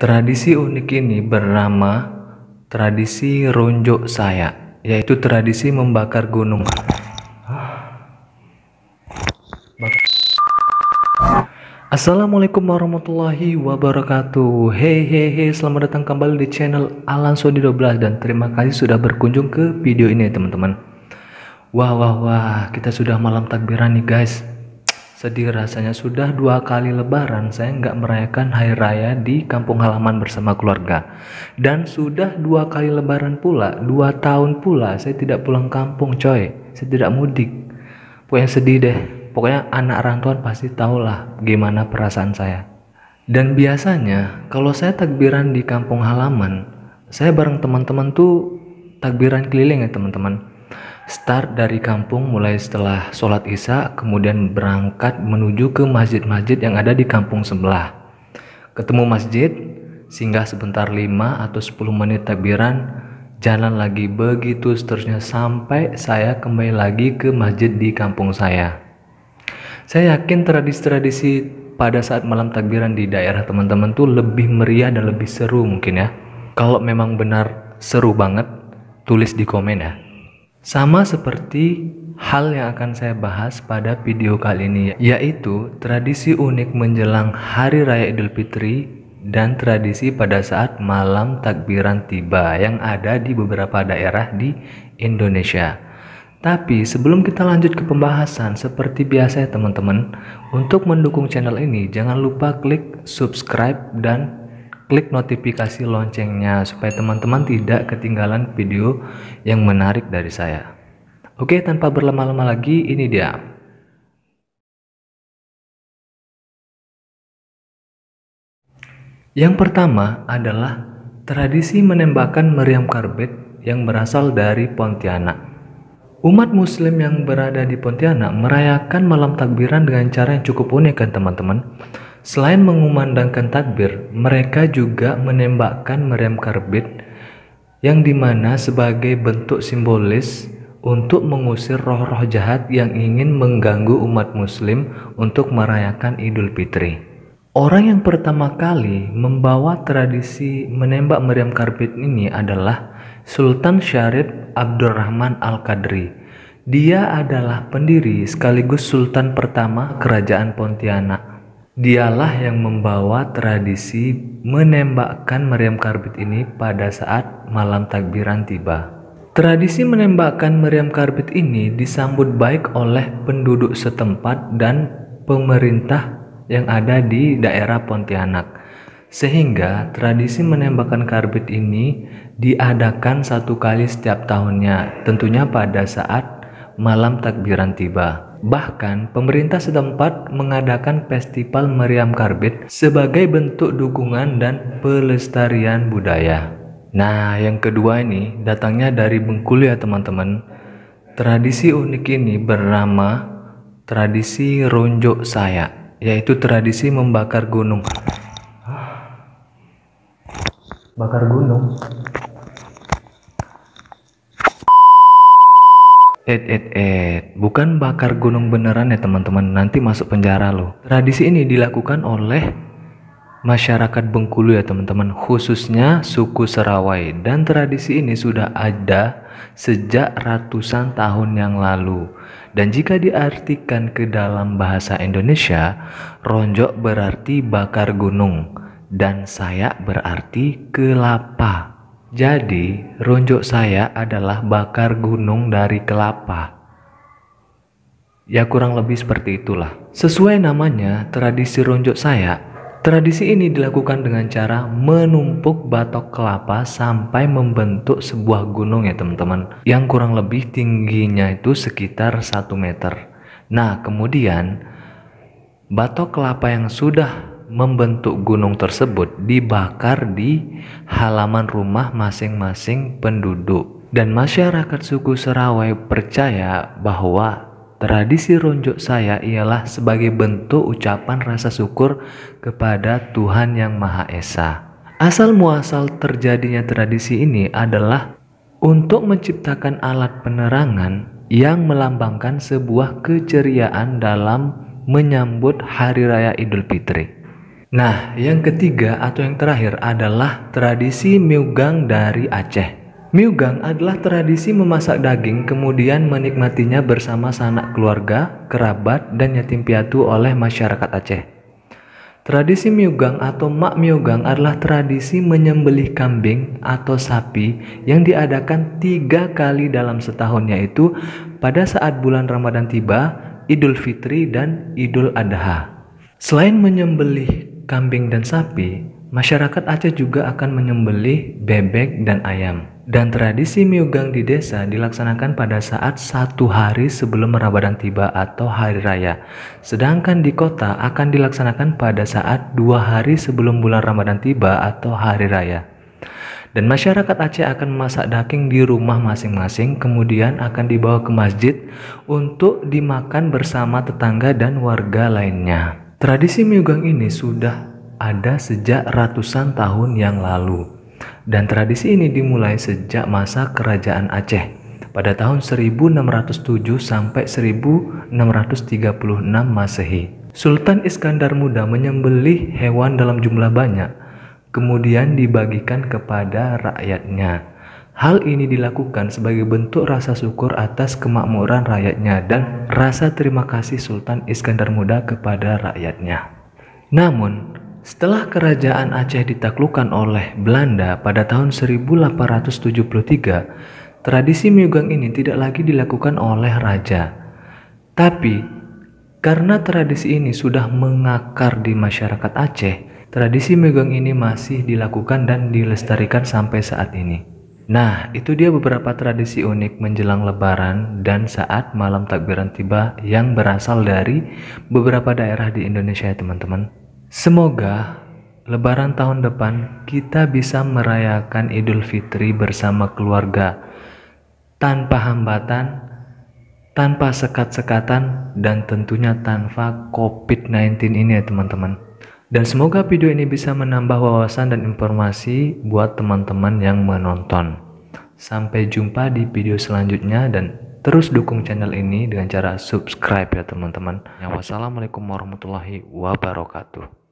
Tradisi unik ini bernama tradisi Ronjok Saya, yaitu tradisi membakar gunung. Assalamualaikum warahmatullahi wabarakatuh. Hey, selamat datang kembali di channel Alan Sodi 12 dan terima kasih sudah berkunjung ke video ini ya teman-teman. Wah, kita sudah malam takbiran nih guys. Sedih rasanya sudah 2 kali lebaran saya nggak merayakan hari raya di kampung halaman bersama keluarga. Dan sudah 2 kali lebaran pula, 2 tahun pula saya tidak pulang kampung coy. Saya tidak mudik. Pokoknya sedih deh. Pokoknya anak rantauan pasti tahulah gimana perasaan saya. Dan biasanya kalau saya takbiran di kampung halaman, saya bareng teman-teman tuh takbiran keliling ya teman-teman. Start dari kampung mulai setelah sholat isya, kemudian berangkat menuju ke masjid-masjid yang ada di kampung sebelah. Ketemu masjid, singgah sebentar 5 atau 10 menit takbiran, jalan lagi begitu seterusnya sampai saya kembali lagi ke masjid di kampung saya. Saya yakin tradisi-tradisi pada saat malam takbiran di daerah teman-teman tuh lebih meriah dan lebih seru mungkin ya. Kalau memang benar seru banget, tulis di komen ya. Sama seperti hal yang akan saya bahas pada video kali ini, yaitu tradisi unik menjelang Hari Raya Idul Fitri dan tradisi pada saat malam takbiran tiba yang ada di beberapa daerah di Indonesia. Tapi sebelum kita lanjut ke pembahasan, seperti biasa ya teman-teman, untuk mendukung channel ini jangan lupa klik subscribe dan klik notifikasi loncengnya supaya teman-teman tidak ketinggalan video yang menarik dari saya. Oke, tanpa berlama-lama lagi, ini dia. Yang pertama adalah tradisi menembakkan meriam karbit yang berasal dari Pontianak. Umat muslim yang berada di Pontianak merayakan malam takbiran dengan cara yang cukup unik kan teman-teman. Selain mengumandangkan takbir, mereka juga menembakkan meriam karbit yang dimana sebagai bentuk simbolis untuk mengusir roh-roh jahat yang ingin mengganggu umat muslim untuk merayakan Idul Fitri. Orang yang pertama kali membawa tradisi menembak meriam karbit ini adalah Sultan Syarif Abdurrahman Al-Qadri. Dia adalah pendiri sekaligus Sultan pertama Kerajaan Pontianak. Dialah yang membawa tradisi menembakkan meriam karbit ini pada saat malam takbiran tiba. Tradisi menembakkan meriam karbit ini disambut baik oleh penduduk setempat dan pemerintah yang ada di daerah Pontianak. Sehingga tradisi menembakkan karbit ini diadakan 1 kali setiap tahunnya, tentunya pada saat malam takbiran tiba. Bahkan pemerintah setempat mengadakan festival meriam karbit sebagai bentuk dukungan dan pelestarian budaya. Nah, yang kedua ini datangnya dari Bengkulu ya teman-teman. Tradisi unik ini bernama tradisi Ronjok Saya, yaitu tradisi membakar gunung. Bakar gunung. Bukan bakar gunung beneran ya teman-teman, nanti masuk penjara loh. Tradisi ini dilakukan oleh masyarakat Bengkulu ya teman-teman, khususnya suku Serawai, dan tradisi ini sudah ada sejak ratusan tahun yang lalu. Dan jika diartikan ke dalam bahasa Indonesia, ronjok berarti bakar gunung dan saya berarti kelapa. Jadi, ronjok saya adalah bakar gunung dari kelapa. Ya kurang lebih seperti itulah. Sesuai namanya, tradisi ronjok saya, tradisi ini dilakukan dengan cara menumpuk batok kelapa sampai membentuk sebuah gunung ya teman-teman. Yang kurang lebih tingginya itu sekitar 1 meter. Nah, kemudian batok kelapa yang sudah membentuk gunung tersebut dibakar di halaman rumah masing-masing penduduk. Dan masyarakat suku Serawai percaya bahwa tradisi ronjok saya ialah sebagai bentuk ucapan rasa syukur kepada Tuhan Yang Maha Esa. Asal muasal terjadinya tradisi ini adalah untuk menciptakan alat penerangan yang melambangkan sebuah keceriaan dalam menyambut Hari Raya Idul Fitri. Nah, yang ketiga atau yang terakhir adalah tradisi Miugang dari Aceh. Miugang adalah tradisi memasak daging kemudian menikmatinya bersama sanak keluarga, kerabat, dan yatim piatu oleh masyarakat Aceh. Tradisi Miugang atau Mak Miugang adalah tradisi menyembelih kambing atau sapi yang diadakan 3 kali dalam setahun, yaitu pada saat bulan Ramadan tiba, Idul Fitri, dan Idul Adha. Selain menyembelih kambing dan sapi, masyarakat Aceh juga akan menyembelih bebek dan ayam. Dan tradisi Miugang di desa dilaksanakan pada saat 1 hari sebelum Ramadan tiba atau hari raya. Sedangkan di kota akan dilaksanakan pada saat 2 hari sebelum bulan Ramadan tiba atau hari raya. Dan masyarakat Aceh akan memasak daging di rumah masing-masing, kemudian akan dibawa ke masjid untuk dimakan bersama tetangga dan warga lainnya. Tradisi Miugang ini sudah ada sejak ratusan tahun yang lalu. Dan tradisi ini dimulai sejak masa Kerajaan Aceh pada tahun 1607 sampai 1636 Masehi. Sultan Iskandar Muda menyembelih hewan dalam jumlah banyak, kemudian dibagikan kepada rakyatnya. Hal ini dilakukan sebagai bentuk rasa syukur atas kemakmuran rakyatnya dan rasa terima kasih Sultan Iskandar Muda kepada rakyatnya. Namun, setelah kerajaan Aceh ditaklukkan oleh Belanda pada tahun 1873, tradisi Miugang ini tidak lagi dilakukan oleh raja. Tapi, karena tradisi ini sudah mengakar di masyarakat Aceh, tradisi Miugang ini masih dilakukan dan dilestarikan sampai saat ini. Nah, itu dia beberapa tradisi unik menjelang Lebaran dan saat malam takbiran tiba yang berasal dari beberapa daerah di Indonesia ya teman-teman. Semoga Lebaran tahun depan kita bisa merayakan Idul Fitri bersama keluarga tanpa hambatan, tanpa sekat-sekatan, dan tentunya tanpa COVID-19 ini ya teman-teman. Dan semoga video ini bisa menambah wawasan dan informasi buat teman-teman yang menonton. Sampai jumpa di video selanjutnya dan terus dukung channel ini dengan cara subscribe ya teman-teman. Wassalamualaikum warahmatullahi wabarakatuh.